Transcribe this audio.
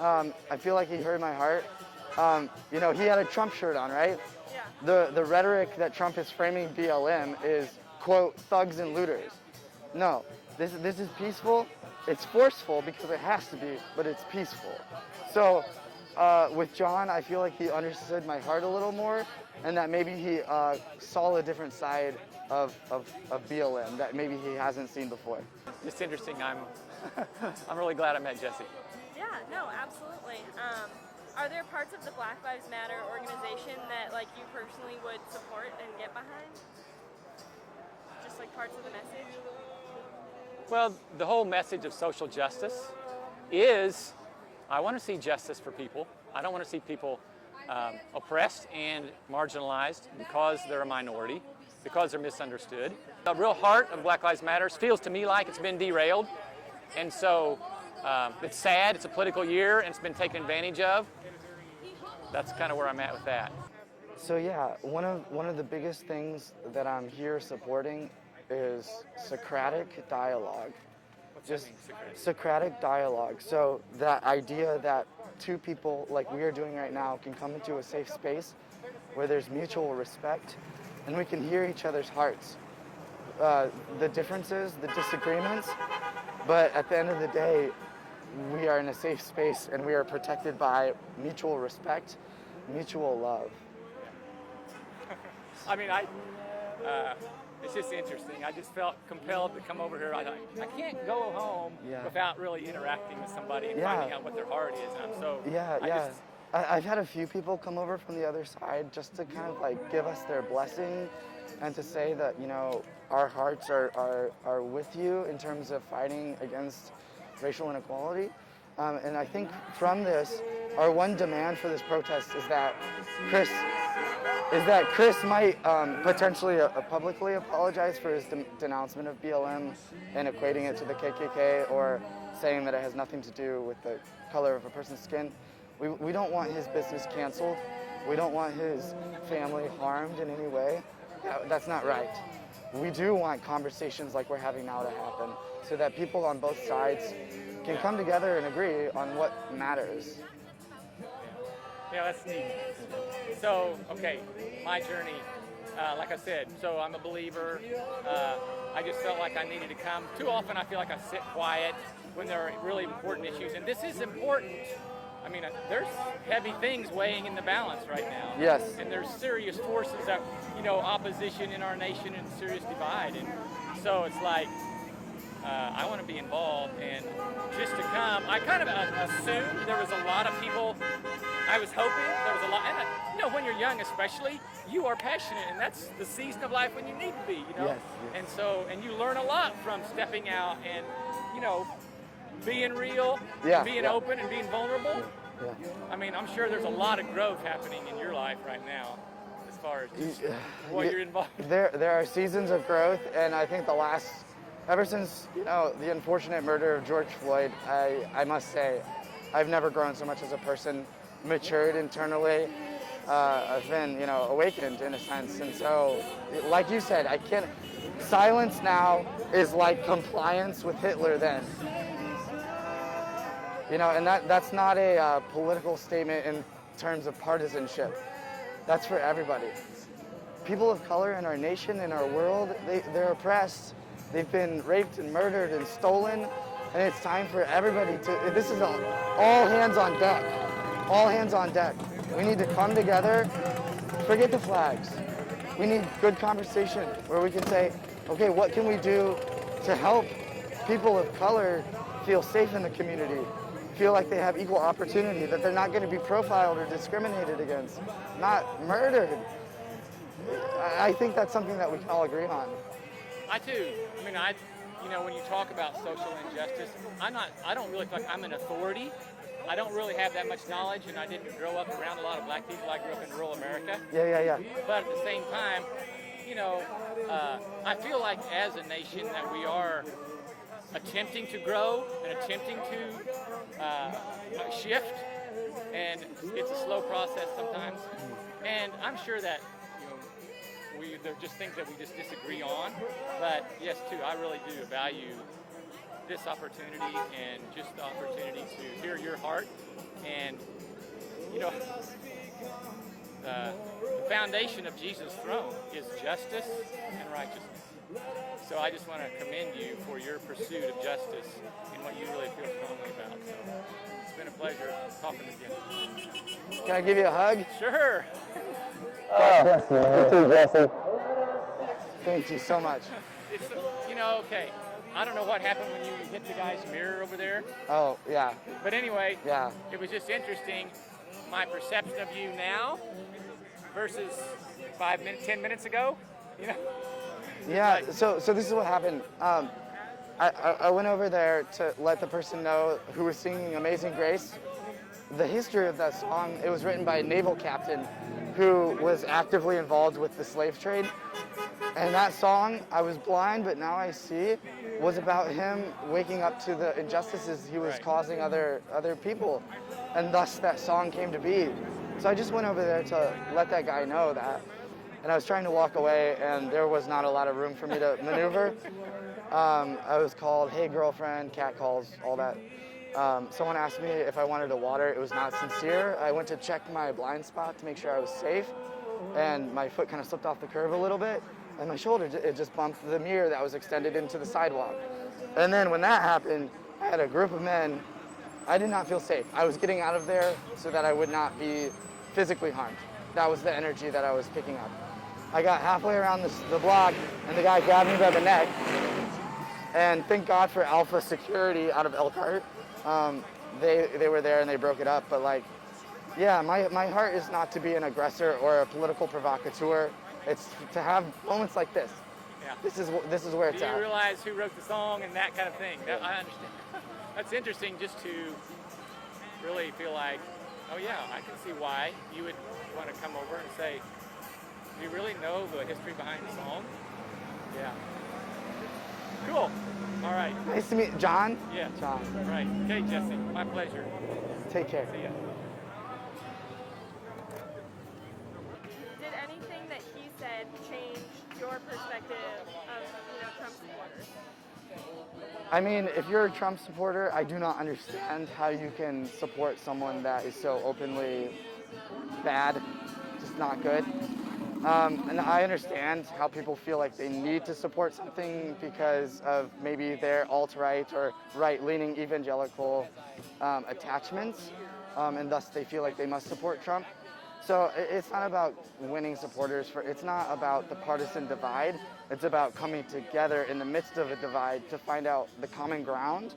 I feel like he heard my heart. You know, he had a Trump shirt on, right? Yeah. The rhetoric that Trump is framing BLM is, quote, thugs and looters. No, this is peaceful. It's forceful because it has to be, but it's peaceful. So with John, I feel like he understood my heart a little more, and that maybe he saw a different side of BLM that maybe he hasn't seen before. It's interesting. I'm really glad I met Jesse. Yeah, no, absolutely. Are there parts of the Black Lives Matter organization that like you personally would support and get behind? Just like parts of the message? Well, the whole message of social justice is I want to see justice for people. I don't want to see people oppressed and marginalized because they're a minority, because they're misunderstood. The real heart of Black Lives Matter feels to me like it's been derailed. And so it's sad, it's a political year, and it's been taken advantage of. That's kind of where I'm at with that. So yeah, one of the biggest things that I'm here supporting is Socratic dialogue. Just Socratic dialogue. So that idea that two people like we are doing right now can come into a safe space where there's mutual respect and we can hear each other's hearts. The differences, the disagreements, but at the end of the day, we are in a safe space and we are protected by mutual respect, mutual love. I mean, it's just interesting. I just felt compelled to come over here. I thought, I can't go home without really interacting with somebody and finding out what their heart is. And I'm so, I've had a few people come over from the other side just to kind of like give us their blessing and to say that, you know, our hearts are with you in terms of fighting against racial inequality. And I think from this, our one demand for this protest is that Chris might potentially publicly apologize for his denouncement of BLM and equating it to the KKK or saying that it has nothing to do with the color of a person's skin. We don't want his business canceled. We don't want his family harmed in any way. That's not right. We do want conversations like we're having now to happen so that people on both sides can come together and agree on what matters. Yeah, that's neat. So, okay, my journey, like I said, so I'm a believer. I just felt like I needed to come. Too often I feel like I sit quiet when there are really important issues, and this is important. I mean, there's heavy things weighing in the balance right now. Yes. And there's serious forces that, you know, opposition in our nation and serious divide. And so it's like, I want to be involved, and just to come, I kind of assumed there was a lot of people. I was hoping there was a lot, and you know, when you're young especially, you are passionate, and that's the season of life when you need to be, you know? Yes. And so, and you learn a lot from stepping out and, you know, being real, being open, and being vulnerable. Yeah. I mean, I'm sure there's a lot of growth happening in your life right now as far as just what you're involved in. There are seasons of growth, and I think ever since, you know, the unfortunate murder of George Floyd, I must say, I've never grown so much as a person, matured internally. I've been, you know, awakened in a sense. And so, like you said, silence now is like compliance with Hitler then. You know, and that's not a political statement in terms of partisanship. That's for everybody. People of color in our nation, in our world, they're oppressed. They've been raped and murdered and stolen, and it's time for everybody this is all hands on deck. All hands on deck. We need to come together, forget the flags. We need good conversation where we can say, okay, what can we do to help people of color feel safe in the community, feel like they have equal opportunity, that they're not going to be profiled or discriminated against, not murdered. I think that's something that we can all agree on. I too. I mean, you know, when you talk about social injustice, I don't really feel like I'm an authority. I don't really have that much knowledge, and I didn't grow up around a lot of black people. I grew up in rural America. Yeah. But at the same time, you know, I feel like as a nation that we are attempting to grow and attempting to shift, and it's a slow process sometimes. And I'm sure that, you know, there are just things that we just disagree on. But yes, too, I really do value this opportunity and just the opportunity to hear your heart. And, you know, the foundation of Jesus' throne is justice and righteousness. So I just want to commend you for your pursuit of justice and what you really feel strongly about. So it's been a pleasure talking with you. Can I give you a hug? Sure. You too, Jesse. Thank you so much. It's, you know, okay. I don't know what happened when you hit the guy's mirror over there. Oh, yeah. But anyway, Yeah. it was just interesting, my perception of you now versus 10 minutes ago, you know? Yeah, so this is what happened. I went over there to let the person know who was singing Amazing Grace. The history of that song, it was written by a naval captain who was actively involved with the slave trade. And that song, I was blind, but now I see, was about him waking up to the injustices he was causing other people. And thus that song came to be. So I just went over there to let that guy know that. And I was trying to walk away, and there was not a lot of room for me to maneuver. I was called, hey girlfriend, cat calls, all that. Someone asked me if I wanted a water. It was not sincere. I went to check my blind spot to make sure I was safe, and my foot kind of slipped off the curb a little bit, and my shoulder, it just bumped the mirror that was extended into the sidewalk. And then when that happened, I had a group of men. I did not feel safe. I was getting out of there so that I would not be physically harmed. That was the energy that I was picking up. I got halfway around the block, and the guy grabbed me by the neck. And thank God for Alpha Security out of Elkhart. They were there and they broke it up. But like, yeah, my heart is not to be an aggressor or a political provocateur. It's to have moments like this. Yeah. This is where it's Do you at. realize who wrote the song and that kind of thing? I understand. That's interesting, just to really feel like, oh yeah, I can see why you would want to come over and say, do you really know the history behind the song? Yeah. Cool. All right. Nice to meet John. Yeah. John. Right. Okay, Jesse. My pleasure. Take care. See ya. Did anything that he said change your perspective of Trump supporters? I mean, if you're a Trump supporter, I do not understand how you can support someone that is so openly bad, just not good. And I understand how people feel like they need to support something because of maybe their alt-right or right-leaning evangelical attachments, and thus they feel like they must support Trump. So it's not about winning supporters. It's not about the partisan divide. It's about coming together in the midst of a divide to find out the common ground